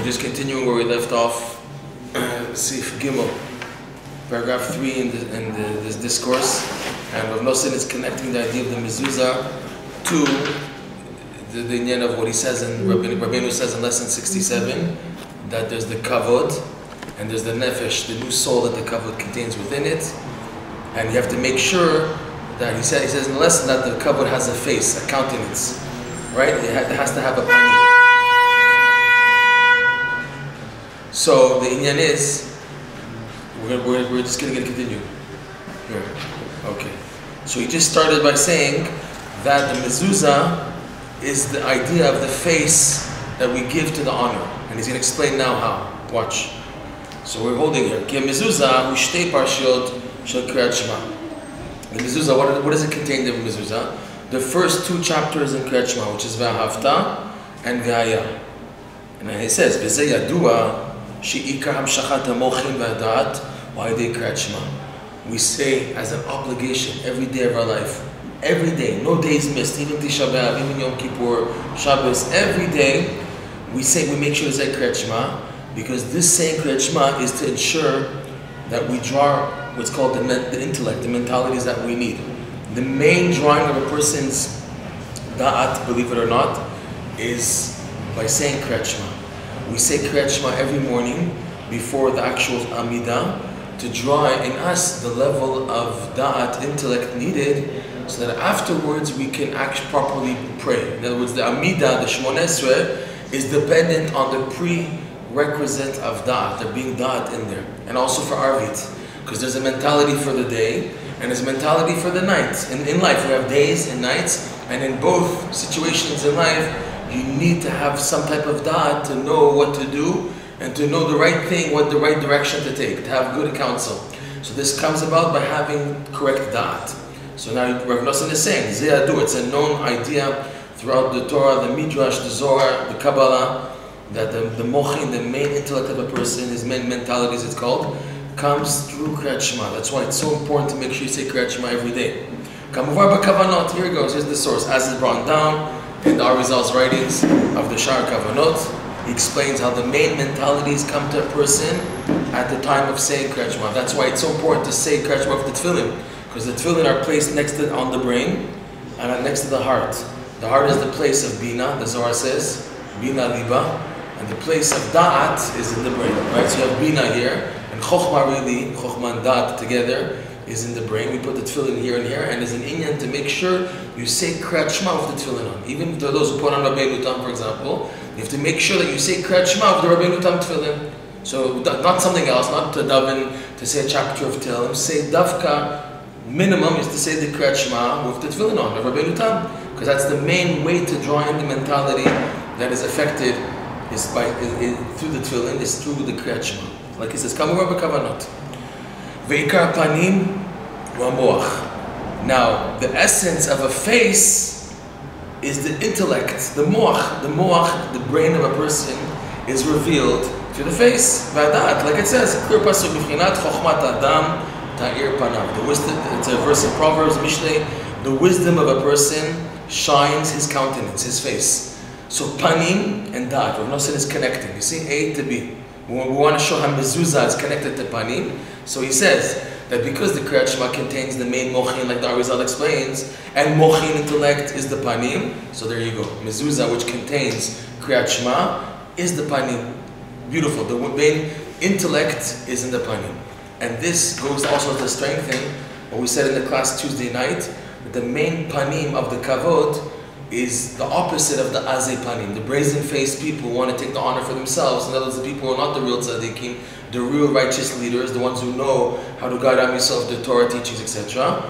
just continuing where we left off. Sif Gimel, paragraph 3 in this discourse, and Rav Nosson is connecting the idea of the Mezuzah to the inyan of what he says in Rabbeinu says in lesson 67, that there's the kavod and there's the nefesh, the new soul that the kavod contains within it, and you have to make sure that he says in the lesson that the kavod has a face, a countenance, right? It has to have a pani. So the inyan is, we're just going to continue here. Okay. So he just started by saying that the mezuzah is the idea of the face that we give to the honor, and he's going to explain now how. Watch. So we're holding here. Ki mezuzah ushtei parshiyot shel kriyat shema. The mezuzah, what does it contain? The mezuzah, the first 2 chapters in kriyat shema, which is v'ahavta and v'haya. And then he says, v'zeh yadua. We say as an obligation every day of our life, every day, no days missed, even Tisha B'Av, even Yom Kippur, Shabbos, every day we make sure to say Kriyat Shema, because this saying Kriyat Shema is to ensure that we draw what's called the intellect, the mentalities that we need. The main drawing of a person's da'at, believe it or not, is by saying Kriyat Shema. We say Kriyat Shema every morning before the actual Amidah to draw in us the level of da'at, intellect needed, so that afterwards we can actually properly pray. In other words, the Amidah, the Shemona Esrei, is dependent on the prerequisite of da'at, there being da'at in there. And also for Arvit, because there's a mentality for the day and there's a mentality for the night. In life, we have days and nights, and in both situations in life, you need to have some type of da'at to know what to do and to know the right thing, what the right direction to take, to have good counsel. So this comes about by having correct da'at. So now Rav Nosson is saying, Zeyadu, it's a known idea throughout the Torah, the Midrash, the Zohar, the Kabbalah, that the mochin, the main intellect of a person, his main mentalities it's called, comes through Kriyat Shema. That's why it's so important to make sure you say Kriyat Shema every day. Kamuvar b'kavanot, here it goes, here's the source, as it's brought down in the Arizal's writings of the Shar Kavanot. He explains how the main mentalities come to a person at the time of saying Kriyat Shema. That's why it's so important to say Kriyat Shema with the tefillin, because the tefillin are placed on the brain and next to the heart. The heart is the place of Bina, the Zohar says, Bina Liba, and the place of Da'at is in the brain, right? So you have Bina here, and Chokhmah really, Chokhmah and Da'at together, is in the brain. We put the tefillin here and here, and there's an inyan to make sure you say Kriyat Shema with the tefillin on. Even to those who put on Rabbeinu Tam, for example, you have to make sure that you say Kriyat Shema with the Rabbeinu Tam tefillin. So not something else, not to daven, to say a chapter of Tehillim. Say Davka, minimum is to say the Kriyat Shema with the tefillin on, the Rabbeinu Tam, because that's the main way to draw in the mentality that is affected is through the tefillin, is through the Kriyat Shema. Like he says, Kamura b'kavanot. Ve'ikar panim v'moach. Now, the essence of a face is the intellect, the moach. The moach, the brain of a person, is revealed through the face. V'adat, like it says, clear pasuk b'chinat chokhmat adam ta'ir panav. The wisdom, it's a verse in Proverbs, Mishlei. The wisdom of a person shines his countenance, his face. So panim and dat, Rav Nosson is connecting. You see, A to B. We want to show how mezuzah is connected to panim. So he says that because the Kriyat Shema contains the main mochin, like the Arizal explains, and mochin intellect is the panim. So there you go. Mezuzah, which contains Kriyat Shema, is the panim. Beautiful. The main intellect is in the panim. And this goes also to strengthen what we said in the class Tuesday night, that the main panim of the kavod is the opposite of the azei panim, the brazen-faced people who want to take the honor for themselves. In other words, the people who are not the real tzaddikim, the real righteous leaders, the ones who know how to guide themselves, the Torah teachings, etc.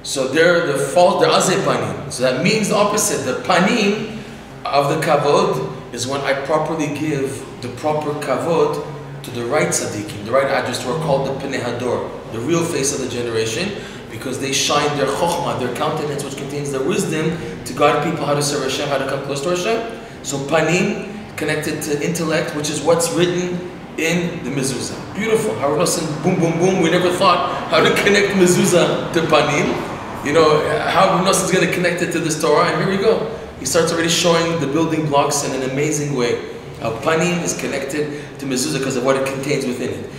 So they're azei panim. So that means the opposite. The panim of the kavod is when I properly give the proper kavod to the right tzaddikim, the right address, who are called the Pnei Hador, the real face of the generation, because they shine their chokhmah, their countenance, which contains the wisdom to guide people how to serve Hashem, how to come close to Hashem. So panim, connected to intellect, which is what's written in the mezuzah. Beautiful. How Rav Nosson, boom, boom, boom. We never thought how to connect mezuzah to panim. You know, how Rav Nosson is going to connect it to this Torah, and here we go. He starts already showing the building blocks in an amazing way. How panim is connected to mezuzah because of what it contains within it.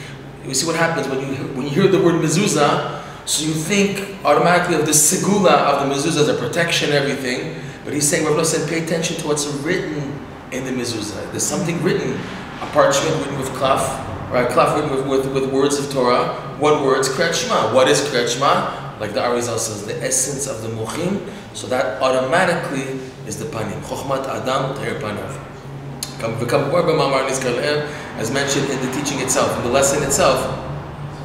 You see what happens when you hear the word mezuzah, so you think automatically of the segula of the mezuzah as a protection and everything. But he's saying, Rav said, pay attention to what's written in the mezuzah. There's something written, a parchment written with klaf, right? Klaf written with words of Torah. What words? Kriyat Shema. What is Kriyat Shema? Like the Arizal says, the essence of the mochim. So that automatically is the panim. Chochmat Adam Teir Panav. As mentioned in the teaching itself, in the lesson itself,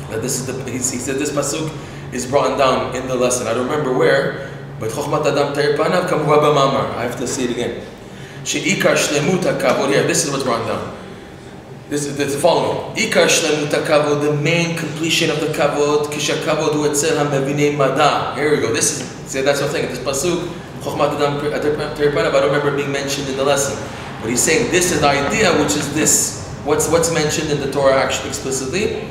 that this is he said this pasuk is brought down in the lesson. I don't remember where, but Chochmat Adam Teir Panav Kamua B'Mamar. I have to say it again. She'ikar shlemut hakavod. Here, this is what's brought down. This is the following. Ikar shlemut hakavod, the main completion of the kavod. Kisha kavod hu etzel hamevinei mada. Here we go. This is, see, that's what I'm saying. This pasuk, Chochmat Adam Teir Panav, I don't remember it being mentioned in the lesson. But he's saying this is the idea, which is this. What's mentioned in the Torah actually explicitly,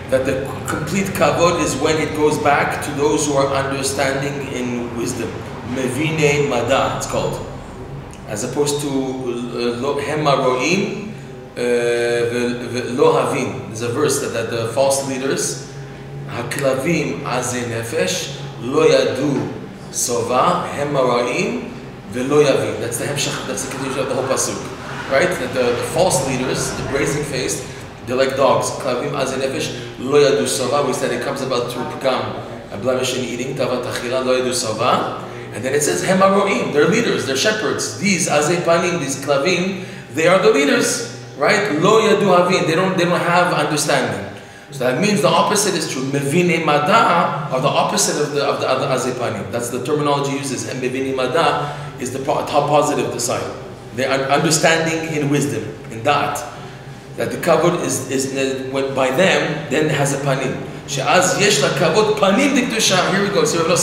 that the complete kavod is when it goes back to those who are understanding in wisdom. Mevinei mada, it's called. As opposed to hema ro'im v'lo havin. There's a verse that the false leaders, haklavim azei nefesh lo yadu sova hema ro'im v'lo yavin. That's the hemshach, that's the conclusion of the whole pasuk, right? That the false leaders, the brazen-faced, they're like dogs. Klavim azei nefesh lo yadu sova. We said it comes about to become a blemish in eating. Tavat achila lo yadu sova. And then it says, Hema ro'im, they're leaders, they're shepherds. These azei panim, these klavim, they are the leaders, right? Lo yadu havin, they don't have understanding. So that means the opposite is true. Mevinei mada are the opposite of the azei panim. That's the terminology uses. And mevinei mada is the top positive side. They are understanding in wisdom, in that the kavod is by them, then has a panim. She'az yesh la kavod panim dikdusha. Here we go. So Rav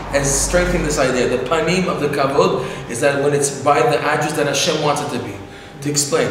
has strengthened this idea. The panim of the kavod is that when it's by the address that Hashem wants it to be. To explain,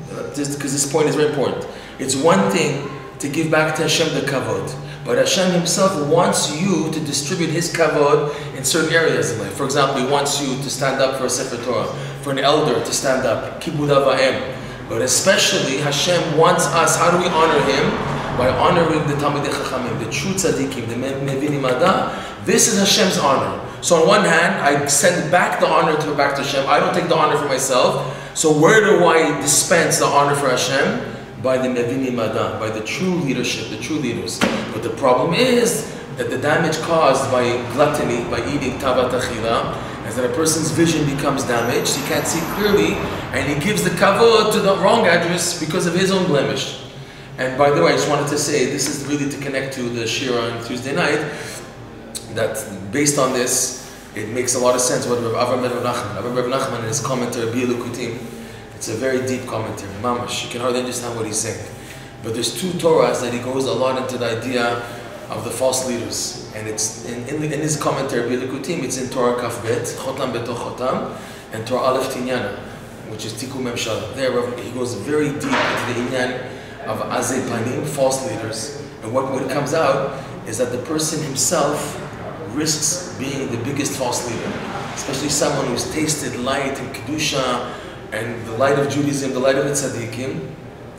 because this point is very important. It's one thing to give back to Hashem the kavod, but Hashem Himself wants you to distribute His kavod in certain areas in life. For example, He wants you to stand up for a Sefer Torah, for an elder to stand up, kibud avayim. But especially Hashem wants us. How do we honor Him? By honoring the Talmidei Chachamim, the true tzaddikim, the Mevinei Mada. This is Hashem's honor. So on one hand, I send back the honor back to Hashem. I don't take the honor for myself. So where do I dispense the honor for Hashem? By the Mevinei Mada, by the true leadership, the true leaders. But the problem is that the damage caused by gluttony, by eating tavat achila, is that a person's vision becomes damaged. He can't see clearly, and he gives the kavod to the wrong address because of his own blemish. And by the way, I just wanted to say, this is really to connect to the Shira on Tuesday night, that based on this, it makes a lot of sense what Rav Avram ben Rav Nachman in his commentary, Likutey, it's a very deep commentary, mamash, you can hardly understand what he's saying. But there's two Torahs that he goes a lot into the idea of the false leaders. And it's in his commentary, Likutey, it's in Torah Kaf Bet, Chotam Betoch Chotam, and Torah Aleph Tinyana, which is Tikkun Memshala. There he goes very deep into the inyan of azei panim, false leaders. And what comes out is that the person himself risks being the biggest false leader, especially someone who's tasted light and kedusha and the light of Judaism, the light of the tzaddikim.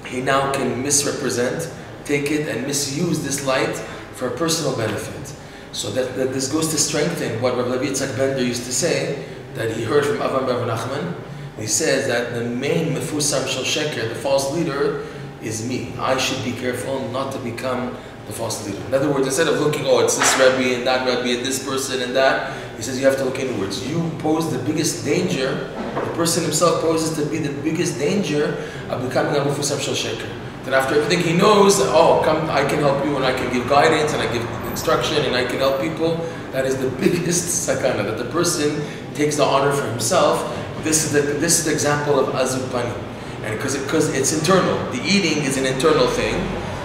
He now can misrepresent, take it and misuse this light for a personal benefit. So that this goes to strengthen what Rabbi Levi Yitzhak Bender used to say, that he heard from Avram ben Nachman. He says that the main mefusam shel sheker, the false leader, is me. I should be careful not to become the false leader. In other words, instead of looking, oh, it's this Rebbe and that Rebbe and this person and that, he says you have to look inwards. You pose the biggest danger, the person himself poses to be the biggest danger of becoming a mefusam shel sheker. Then after everything he knows, oh, come, I can help you and I can give guidance and I give instruction and I can help people. That is the biggest sakana, that the person takes the honor for himself. This is the example of azut panim. And because it's internal, the eating is an internal thing,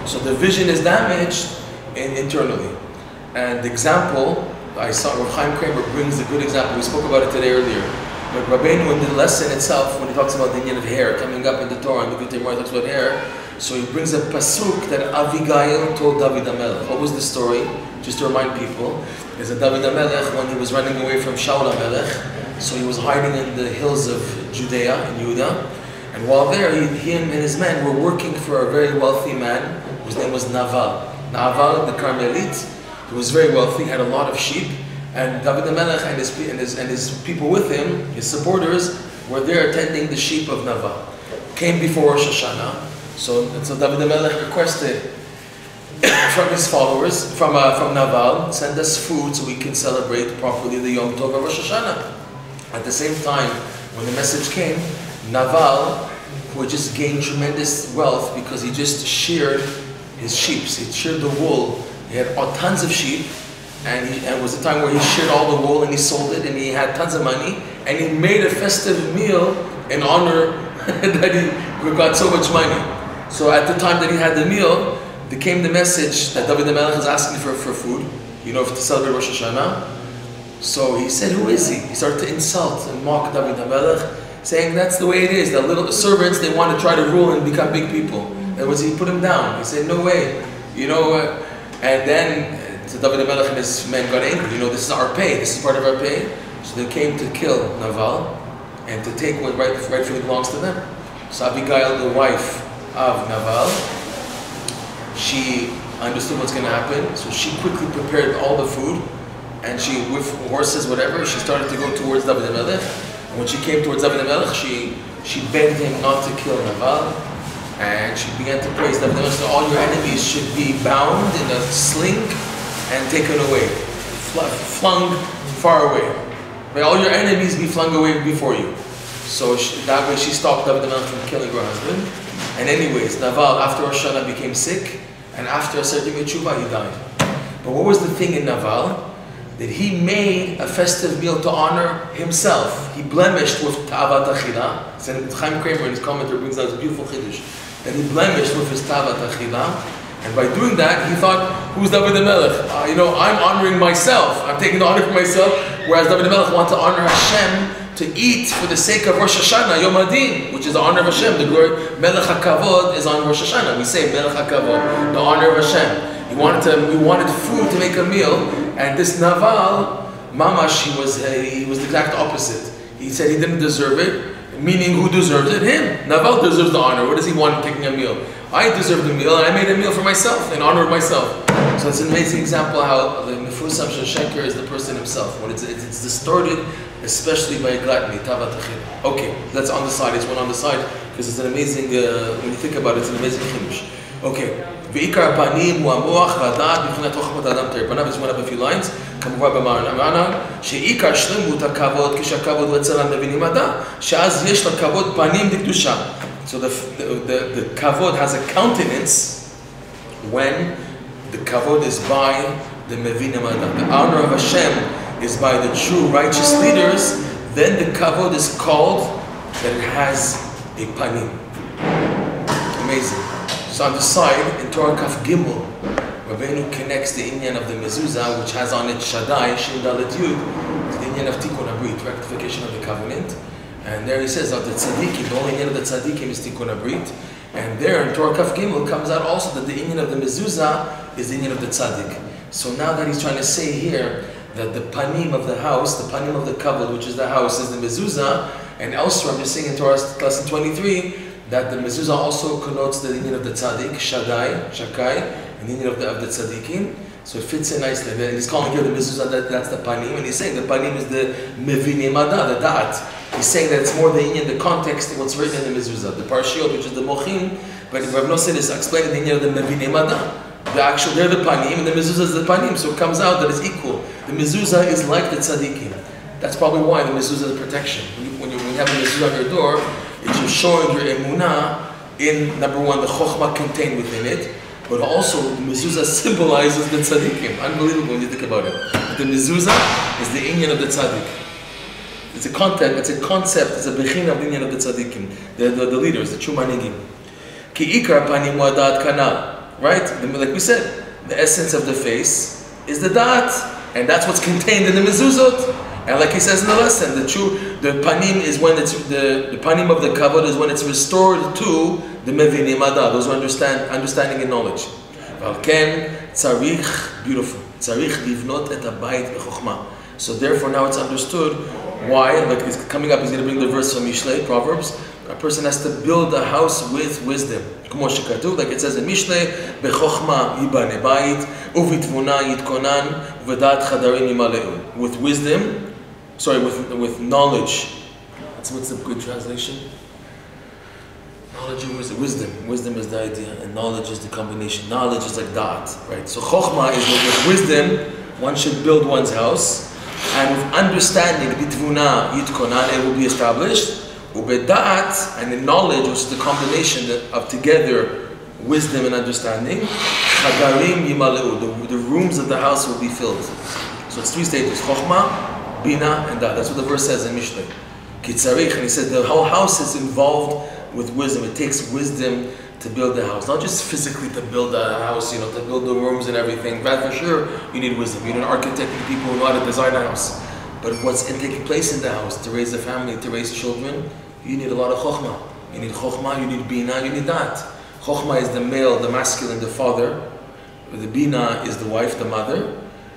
so the vision is damaged internally. And the example, I saw Rav Chaim Kramer brings a good example. We spoke about it today earlier. But Rabbeinu, in the lesson itself, when he talks about the inyan of hair coming up in the Torah, and Likutey Halakhot talks about hair, so he brings a pasuk that Avigail told David HaMelech. What was the story? Just to remind people, is that David HaMelech, when he was running away from Shaul HaMelech, so he was hiding in the hills of Judea, in Judah, And while there, he and his men were working for a very wealthy man whose name was Naval. Naval, the Carmelite, who was very wealthy, had a lot of sheep. And David HaMelech and his people with him, his supporters, were there tending the sheep of Naval. Came before Rosh Hashanah. So David HaMelech requested from his followers, from Naval, send us food so we can celebrate properly the Yom Tov of Rosh Hashanah. At the same time, when the message came, Naval, who had just gained tremendous wealth because he just sheared his sheep, he sheared the wool. He had tons of sheep, and it was a time where he sheared all the wool and he sold it, and he had tons of money, and he made a festive meal in honor that he got so much money. So at the time that he had the meal, there came the message that David HaMelech is asking for food, to celebrate Rosh Hashanah. So he said, who is he? He started to insult and mock David HaMelech, saying that's the way it is. The little servants, they want to try to rule and become big people. In other words, he put him down. He said, no way. And then David HaMelech and his men got angry. This is our pay. This is part of our pay. So they came to kill Naval and to take what rightfully belongs to them. So Abigail, the wife of Naval, she understood what's going to happen. So she quickly prepared all the food, and she, with horses, whatever, she started to go towards David HaMelech. And when she came towards David HaMelech, she begged him not to kill Naval. And she began to praise David HaMelech. So all your enemies should be bound in a sling and taken away, flung far away. May all your enemies be flung away before you. So that way she stopped David HaMelech from killing her husband. And anyways, Naval, after Rosh Hashanah, became sick. And after a certain Tshuva, he died. But what was the thing in Naval? That he made a festive meal to honor himself. He blemished with Ta'avat Achila. Chaim Kramer in his commentary brings out this beautiful chiddush. That he blemished with his Ta'avat Achila. And by doing that, he thought, who's David HaMelech? I'm honoring myself. I'm taking the honor for myself. Whereas David HaMelech wanted to honor Hashem, to eat for the sake of Rosh Hashanah, Yom Adin, which is the honor of Hashem. The glory, Melech HaKavod is on Rosh Hashanah. We say Melech HaKavod, the honor of Hashem. We wanted food to make a meal, and this Naval, Mamash, he was the exact opposite. He said he didn't deserve it, meaning who deserves it? Him. Naval deserves the honor. What does he want taking a meal? I deserve the meal, and I made a meal for myself, in honor of myself. So it's an amazing example how the Mefusam Sheker is the person himself. When it's distorted, especially by gluttony, Ta'avat Achila. Okay, that's on the side. It's one on the side, because it's an amazing, when you think about it, it's an amazing chiddush. Okay. ועיקר הפנים הוא המוח והדעת מבחינת חוכמת האדם תאר פניו. It's one of a few lines, כמובן במענה, שעיקר שלמות הכבוד כשהכבוד הוא אצל המבינים הדעת, שאז יש לכבוד פנים דקדושה. So the kavod has a countenance when the kavod is by the mevinim adam. The honor of Hashem is by the true righteous leaders. Then the kavod is called that it has a panim. Amazing. So on the side, in Torah Kaf Gimel, Rabbeinu connects the inyan of the Mezuzah, which has on it Shaddai, Shin Dalet Yud, to the inyan of Tikkun Abrit, rectification of the covenant. And there he says that the tzaddikim, the only inyan of the tzaddikim is Tikkun Abrit. And there in Torah Kaf Gimel comes out also that the inyan of the Mezuzah is the inyan of the tzaddik. So now that he's trying to say here that the panim of the house, the panim of the kavod, which is the house, is the Mezuzah, and elsewhere I'm just saying in Torah lesson 23, that the Mezuzah also connotes the inyan of the tzaddik, Shaddai, Shakai, and the inyan of the tzaddikim. So it fits in nicely. And he's calling here the Mezuzah, that's the panim, and he's saying the panim is the mevinim ada, the da'at. He's saying that it's more the inyan, the context of what's written in the Mezuzah, the parshiot, which is the mochim, but Rav Nosson is explaining the inyan of the mevinim ada. The actual, they're the panim, and the Mezuzah is the panim, so it comes out that it's equal. The Mezuzah is like the tzaddikim. That's probably why the Mezuzah is protection. When you have a Mezuzah on your door, it's just showing your emunah in, number one, the chokhmah contained within it, but also the mezuzah symbolizes the tzaddikim. Unbelievable when you think about it. The mezuzah is the inyan of the tzaddik. It's a concept, it's a bechin of the inyan of the tzaddikim, the leaders, the true manigim. Ki ikar panim wadat kanal, right? Like we said, the essence of the face is the da'at, and that's what's contained in the mezuzot. And like he says in the lesson, the panim is when it's the panim of the kavod is when it's restored to the mevinim ada, those who understanding and knowledge. Valken tzarich, beautiful. Tzarich livnot et habayit b'chokhmah. So therefore now it's understood why. Like it's coming up, he's going to bring the verse from Mishlei, Proverbs. A person has to build a house with wisdom. Like it says in Mishlei, "Bechokma yibane bayit, uvitvuna yitkonan, v'dat chadarim yimaleu." With wisdom, with knowledge. What's the good translation? Knowledge and wisdom. Wisdom is the idea, and knowledge is the combination. Knowledge is like da'at, right? So chokhmah is that with wisdom, one should build one's house, and with understanding, bitvuna yitkonan, it will be established. Ubeda'at, and in knowledge, which is the combination of together wisdom and understanding, chadarim yimaleu, the rooms of the house will be filled. So it's 3 stages: chokhmah, bina, and da'at. That's what the verse says in Mishlei. Kitzarich, and he said the whole house is involved with wisdom. It takes wisdom to build the house, not just physically to build a house, to build the rooms and everything. But for sure, you need wisdom. You need an architect and people who know how to design a house. But what's taking place in the house, to raise a family, to raise children, you need a lot of chokhmah. You need chokhmah, you need bina, you need that. Chokhmah is the male, the masculine, the father. The bina is the wife, the mother.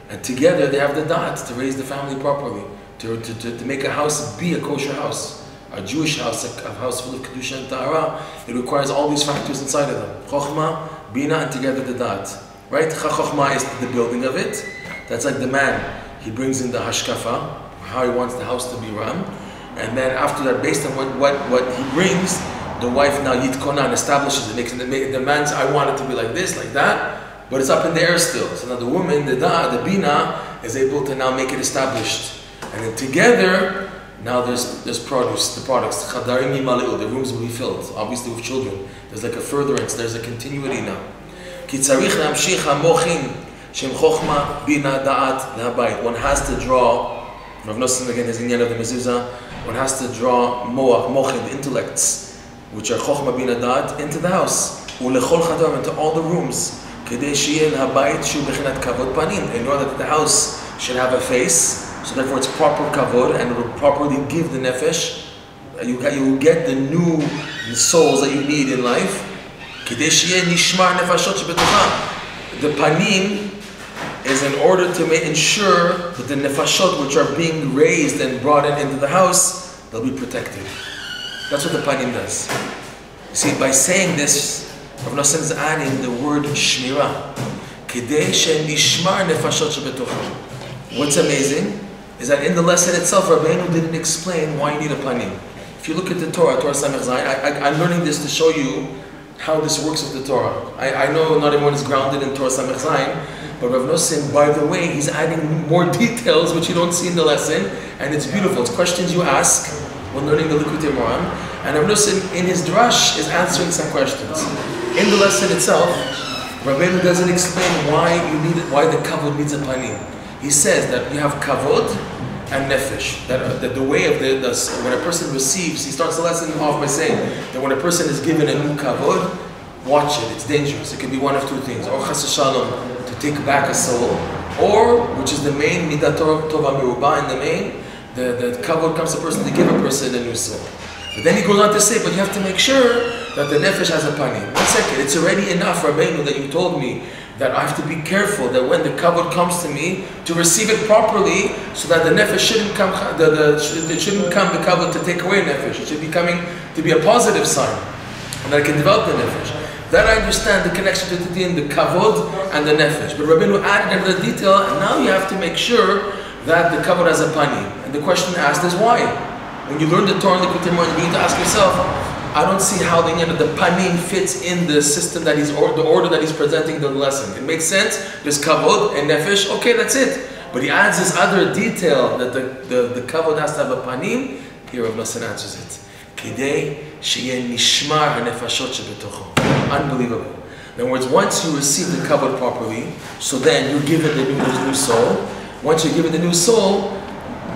And together they have the da'at to raise the family properly. To make a house be a kosher house. A Jewish house, a house full of kedusha and tahara, it requires all these factors inside of them. Chokhmah, bina, and together the da'at. Right? Chokhmah is the building of it. That's like the man. He brings in the hashkafa, how he wants the house to be run. And then after that, based on what he brings, the wife now yitkonan establishes it. The man says, I want it to be like this, like that, but it's up in the air still. So now the woman, the bina, is able to now make it established. And then together, now there's produce, the products, chadarim yimaleu, the rooms will be filled, obviously with children. There's like a furtherance, there's a continuity now. Ki tzarich lamshich hamochin shem chokhmah bina da'at lehabayit. One has to draw, Rav Nosson again is in the end of the Mezuzah, one has to draw mochin, the intellects, which are chokhmah bina da'at, into the house. Ulechol chadarim, into all the rooms. Kedei sheyeh lehabayit shu bechinat kavod panim, in order that the house should have a face. So therefore it's proper kavod, and it will properly give the nefesh. You will get the new souls that you need in life. The panim is in order to ensure that the nefashot which are being raised and brought into the house, they'll be protected. That's what the panim does. You see, by saying this, Rav Nosson is adding the word shmirah. What's amazing is that in the lesson itself, Rabbeinu didn't explain why you need a panim. If you look at the Torah Samech Zayin, I'm learning this to show you how this works with the Torah. I know not everyone is grounded in Torah Samech Zayin, but Rav Nosson, by the way, he's adding more details which you don't see in the lesson, and it's beautiful. It's questions you ask when learning the Likutey Moran, and Rav Nosson in his drush is answering some questions. In the lesson itself, Rabbeinu doesn't explain why the kavod needs a panim. He says that you have kavod and nefesh. That the way of when a person receives, he starts the lesson off by saying that when a person is given a new kavod, watch it. It's dangerous. It can be one of two things: or chas shalom, to take back a soul, or, which is the main midat tova meruba, in the main, the kavod comes to a person to give a person a new soul. But then he goes on to say, but you have to make sure that the nefesh has a panim. 1 second, it's already enough, Rabbeinu, that you told me that I have to be careful that when the kavod comes to me, to receive it properly, so that the nefesh shouldn't come, it shouldn't come the kavod to take away nefesh. It should be coming to be a positive sign, and that I can develop the nefesh. That I understand the connection between the kavod and the nefesh. But Rabbeinu added another detail, and now you have to make sure that the kavod has a panim. And the question asked is why? When you learn the Torah and the Likutey Moran, you need to ask yourself, I don't see how the panim fits in the system that the order that he's presenting the lesson. It makes sense. There's kavod and nefesh. Okay, that's it. But he adds this other detail that the kavod has to have a panim. Here Rav Nosson answers it. Kidei sheyeh nishmar hanefashot shebetocho. Unbelievable. In other words, once you receive the kavod properly, so then you're given the new soul. Once you're given the new soul,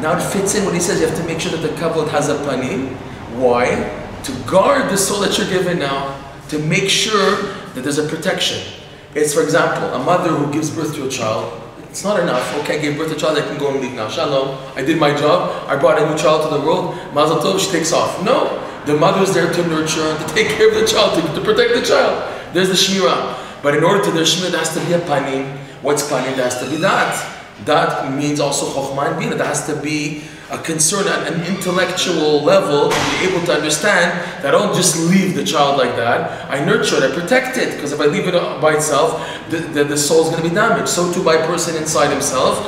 now it fits in what he says. You have to make sure that the kavod has a panim. Why? To guard the soul that you're given now, to make sure that there's a protection. It's, for example, a mother who gives birth to a child. It's not enough. Okay, I gave birth to a child, I can go and leave now. Shalom, I did my job. I brought a new child to the world. Mazel tov, she takes off. No, the mother is there to nurture and to take care of the child, to protect the child. There's the shmirah. But in order to there's shmirah, there has to be a panim. What's panim? There has to be that. That means also chokhmah and bina. There has to be a concern at an intellectual level to be able to understand that I don't just leave the child like that. I nurture it, I protect it, because if I leave it by itself, the soul is going to be damaged. So too by a person inside himself.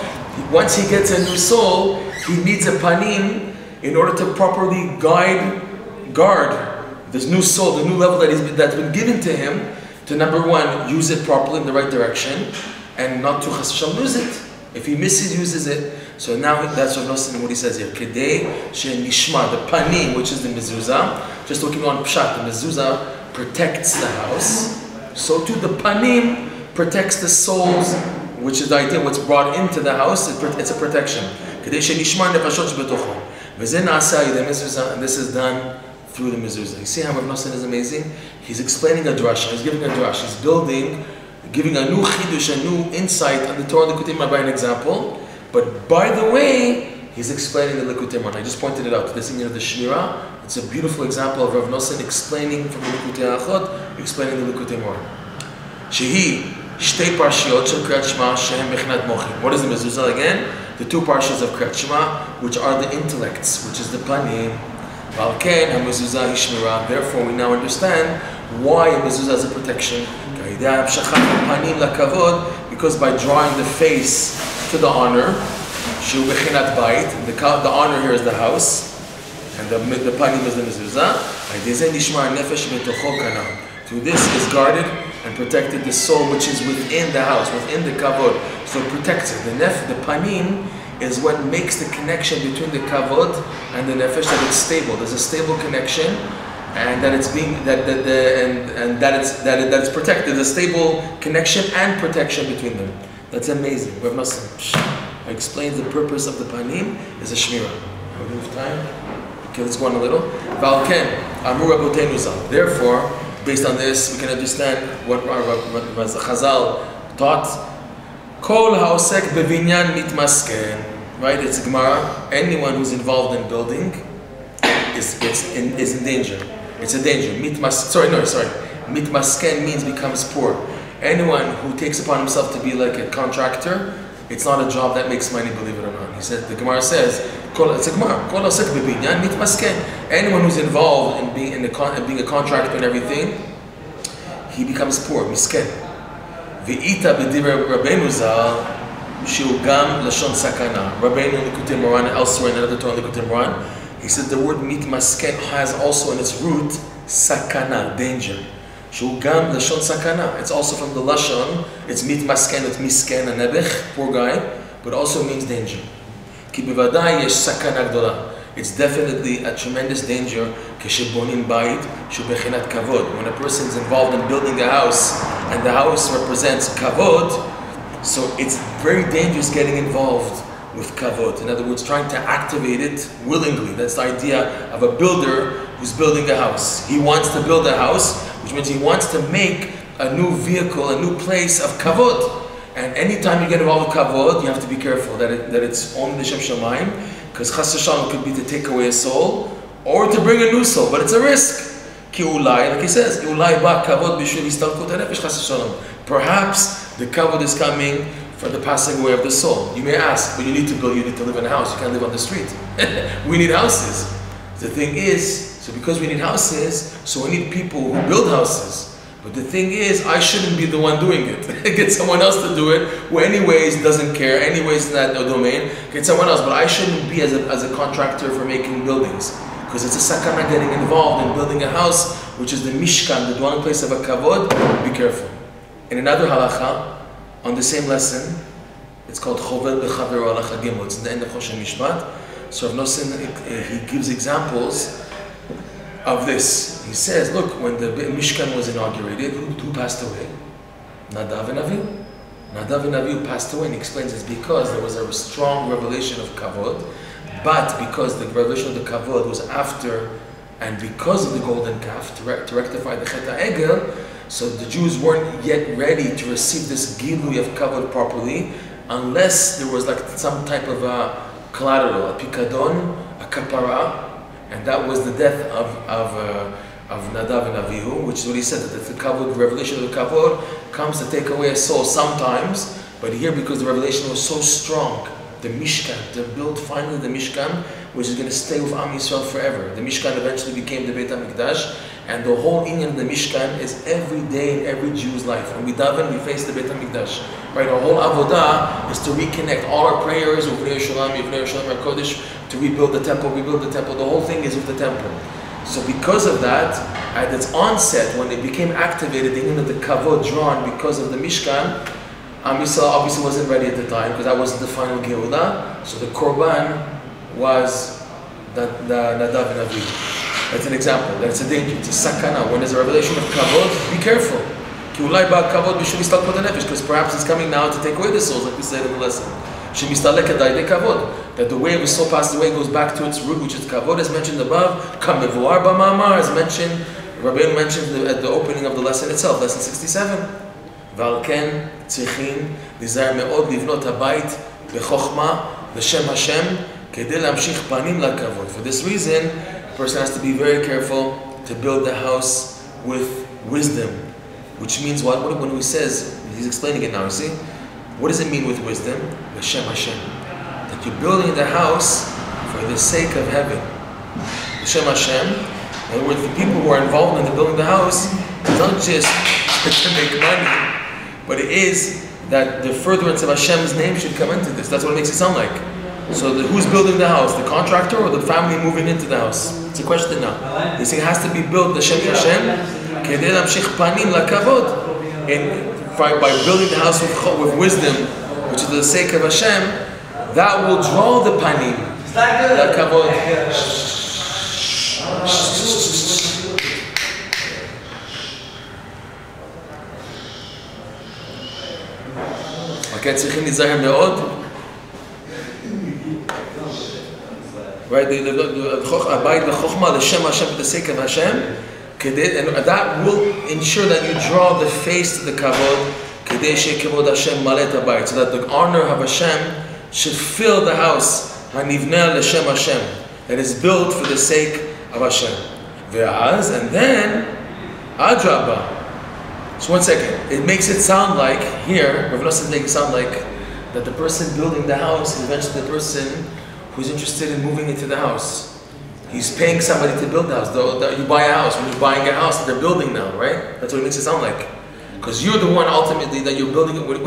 Once he gets a new soul, he needs a panim in order to properly guard this new soul, the new level that's been given to him, to number one, use it properly in the right direction, and not to chas v'shalom lose it. If he misuses it, so now that's what he says here. Kedei she'nishma, the panim, which is the mezuzah. Just looking on pshat, the mezuzah protects the house. So too the panim protects the souls, which is the idea what's brought into the house. It's a protection. Kedei she'nishma nefashot shebetocho. V'zeh na'aseh al yedei mezuzah, and this is done through the mezuzah. You see how Rav Nosson is amazing? He's explaining a drasha. He's giving a drasha. He's giving a new chidush, a new insight on the Torah Likutey Moharan by an example. But by the way, he's explaining the Likutey Moharan. I just pointed it out. This of the Shmira. It's a beautiful example of Rav Nosson explaining from the Likutey Halakhot, explaining the Likutey Moharan. Shehi shtei parshiyot shel Kriyat Shema shehem bechinat mochim. What is the mezuzah again? The two parshas of Kriyat Shema, which are the intellects, which is the panim. Therefore, we now understand why a mezuzah is a protection. Because by drawing the face to the honor, the honor here is the house, and the panim is the mezuzah. Through this is guarded and protected the soul which is within the house, within the kavod. So it protects it. The panim is what makes the connection between the kavod and the nefesh, that it's stable. There's a stable connection, and that it's being that it's protected. There's a stable connection and protection between them. That's amazing. Rav Nosson explains the purpose of the panim is a shmira. How do we have time? Okay, let's go on a little. Valken amur rabotenu zal. Therefore, based on this, we can understand what Chazal taught. Kol haosek bevinyan mitmasken. Right? It's a Gemara. Anyone who's involved in building is in danger. It's a danger. Mitmasken means becomes poor. Anyone who takes upon himself to be like a contractor, it's not a job that makes money, believe it or not. He said, the Gemara says, it's a Gemara. Kol haosek bevinyan mitmasken. Anyone who's involved in being a contractor and everything, he becomes poor. Misken. Ve'ita b'divrei Rabbeinu Zal, Shiu gam lashon sakana. Rabbeinu Likutey Moharan, elsewhere in another Torah Likutey Moharan, he said the word mitmasken has also in its root sakana, danger. Shiu gam lashon sakana. It's also from the lashon. It's mitmasken, it's misken, a nebech, poor guy, but also means danger. Ki bevadai yesh sakana gdola. It's definitely a tremendous danger. When a person is involved in building a house and the house represents kavod, so it's very dangerous getting involved with kavod. In other words, trying to activate it willingly. That's the idea of a builder who's building a house. He wants to build a house, which means he wants to make a new vehicle, a new place of kavod. And anytime you get involved with kavod, you have to be careful that it's only the Shem Shamayim. Because chas v'shalom could be to take away a soul or to bring a new soul, but it's a risk. Ki ulai, like he says, ulai ba kavod b'shul histalkut hanefesh chas v'shalom. Perhaps the kavod is coming for the passing away of the soul. You may ask, but you need to live in a house. You can't live on the street. We need houses. The thing is, so because we need houses, so we need people who build houses. But the thing is, I shouldn't be the one doing it. Get someone else to do it, who anyways doesn't care, anyways in that domain. Get someone else, but I shouldn't be as a contractor for making buildings. Because it's a sakana getting involved in building a house, which is the mishkan, the dwelling place of a kavod. Be careful. In another halacha, on the same lesson, it's called chovel b'chavero halacha gimel. It's in the end of Choshen Mishpat. So Rav Nosson, he gives examples of this. He says, look, when the Mishkan was inaugurated, who passed away? Nadav and Avihu. Nadav and Avihu passed away, and he explains it's because there was a strong revelation of kavod, but because the revelation of the kavod was after, and because of the golden calf, to rectify the Chet HaEgel, so the Jews weren't yet ready to receive this gilui of kavod properly, unless there was like some type of a collateral, a pikadon, a kapara, and that was the death of Nadav and Avihu, which is what he said, that the kavod, the revelation of the kavod comes to take away a soul sometimes, but here because the revelation was so strong the Mishkan, to build finally the Mishkan, which is going to stay with Am Yisrael forever. The Mishkan eventually became the Beit HaMikdash, and the whole inyan of the Mishkan is every day in every Jew's life. When we daven, we face the Beit HaMikdash. Right? Our whole avodah is to reconnect all our prayers with Uvnei Yerushalayim HaKodesh, to rebuild the temple. The whole thing is with the temple. So because of that, at its onset, when it became activated, the inyan of the kavod drawn because of the Mishkan, Am Yisrael obviously wasn't ready at the time because that wasn't the final Geulah. So the Korban was the Nadav and Avihu. That's an example. That's a danger. It's a sakana. When there's a revelation of kavod, be careful. Because perhaps it's coming now to take away the souls, like we said in the lesson. That the way of a soul passes away goes back to its root, which is kavod, as mentioned above. Kamevuar b'mamar, as mentioned, Rabbeinu mentioned at the opening of the lesson itself, lesson 67. ועל כן צריכים להיזהר מאוד לבנות הבית בחוכמה לשם השם כדי להמשיך פנים לכבוד. For this reason, a person has to be very careful to build the house with wisdom. Which means what? When he says, he's explaining it now, you see? What does it mean with wisdom? L'shem Hashem. That you're building the house for the sake of heaven. L'shem Hashem. In other words, the people who are involved in the building the house, it's not just to make money, but it is that the furtherance of Hashem's name should come into this. That's what it makes it sound like. So who's building the house? The contractor or the family moving into the house? It's a question now. They say it has to be built, the Shem Hashem, כדי להמשיך פנים לכבוד. By building the house with wisdom, which is for the sake of Hashem, that will draw the panim לכבוד. כן, צריכים להיזהר מאוד. Right, הבית בחוכמה לשם השם, for the sake of Hashem, and that will ensure that you draw the face to the kavod, כדי שכבוד השם מלא את הבית, so that the honor of Hashem should fill the house, הנבנה לשם Hashem, that is built for the sake of Hashem. ואז, and then, אדרבה. So one second, it makes it sound like, here, Rav Nosson makes it sound like that the person building the house is eventually the person who's interested in moving into the house. He's paying somebody to build the house. You buy a house, when you're buying a house, they're building now, right? That's what it makes it sound like. Because you're the one ultimately that you're building it with.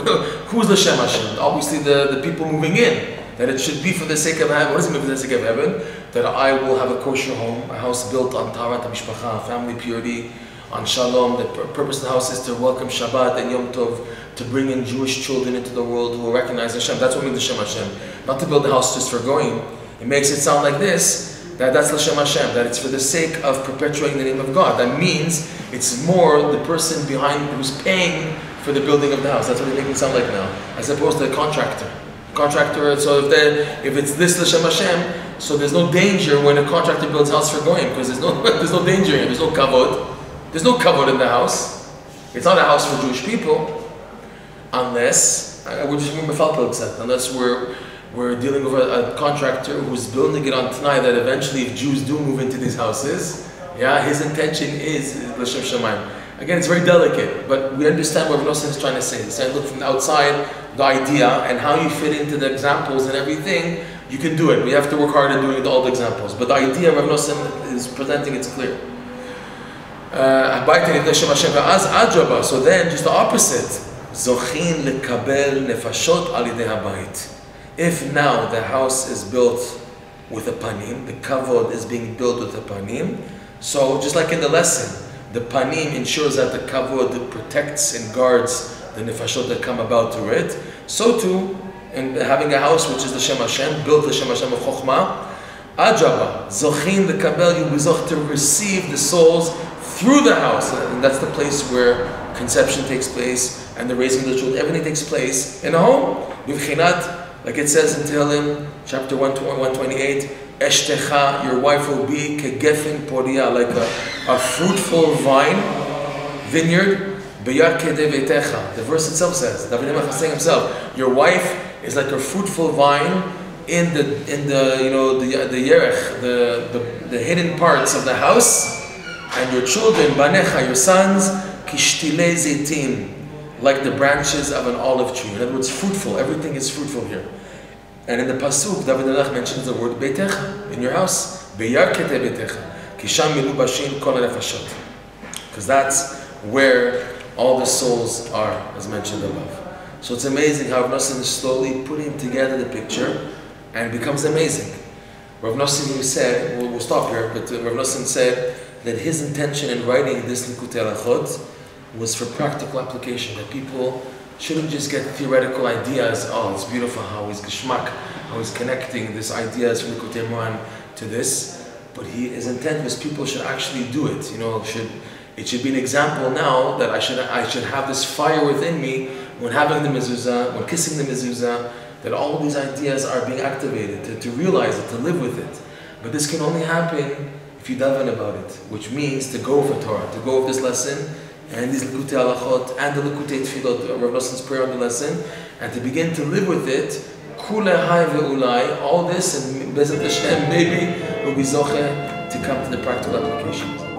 Who's the Shem Hashem? Obviously the people moving in. That it should be for the sake of heaven. What does it mean for the sake of heaven? That I will have a kosher home, a house built on Taharat HaMishpacha, family purity, on Shalom. The purpose of the house is to welcome Shabbat and Yom Tov, to bring in Jewish children into the world who will recognize Hashem. That's what means the Shem Hashem. Not to build the house just for going. It makes it sound like this, that's the Shem Hashem, that it's for the sake of perpetuating the name of God. That means it's more the person behind who's paying for the building of the house. That's what they make it sound like now, as opposed to a contractor. So if it's this L'Shem Hashem, so there's no danger when a contractor builds a house for going, because there's no danger here, there's no kavod. There's no kavod in the house. It's not a house for Jewish people, unless unless we're dealing with a contractor who's building it on Tanai that eventually if Jews do move into these houses, his intention is L'Shem Shamayim. Again, it's very delicate, but we understand what Rav Nosson is trying to say. He's saying, look from the outside, the idea, and how you fit into the examples and everything, you can do it. We have to work hard at doing all the examples. But the idea Rav Nosson is presenting, it's clear. So then, just the opposite. זוכים לקבל נפשות על ידי הבית. If now the house is built with a panim, the kavod is being built with a panim, so just like in the lesson, the panim ensures that the kavod protects and guards the nefashot that come about through it, so too, in having a house which is the Shem Hashem, built the Shem Hashem of Chokhmah, Ajaba, Zochin lekabel, you bezoch to receive the souls through the house, and that's the place where conception takes place, and the raising of the children, everything takes place in a home. Bivchinat, like it says in Tehillim, chapter 128, Eshtecha, your wife will be kegefen poria, like a fruitful vineyard. Beyar kede veitecha. The verse itself says, David HaMelech is saying himself, your wife is like a fruitful vine in the yerech, the hidden parts of the house, and your children, banecha, your sons, kishtile zeitim, like the branches of an olive tree. In other words, fruitful. Everything is fruitful here. And in the Pasuk, David HaMelech mentions the word Beitecha, in your house. Beyarkete Beitecha. Kisham milu bashin kol nefashot. Because that's where all the souls are, as mentioned above. So it's amazing how Rav Nosson is slowly putting together the picture, and it becomes amazing. Rav Nosson said, we'll stop here, but Rav Nosson said that his intention in writing this Likutey Halakhot was for practical application, that people shouldn't just get theoretical ideas, oh, it's beautiful how he's geschmack, how he's connecting these ideas from Likutey Moharan to this, but his intent was people should actually do it. You know, it should be an example now that I should have this fire within me when having the Mezuzah, when kissing the Mezuzah, that all of these ideas are being activated, to realize it, to live with it. But this can only happen if you daven about it, which means to go for Torah, to go with this lesson, and these Likutey Halakhot, and the Likutey Tefillot, Rav Nosson's prayer on the lesson, and to begin to live with it, Kulei ve'ulai, all this, and Bezat Hashem, maybe we'll be zocheh to come to the practical applications.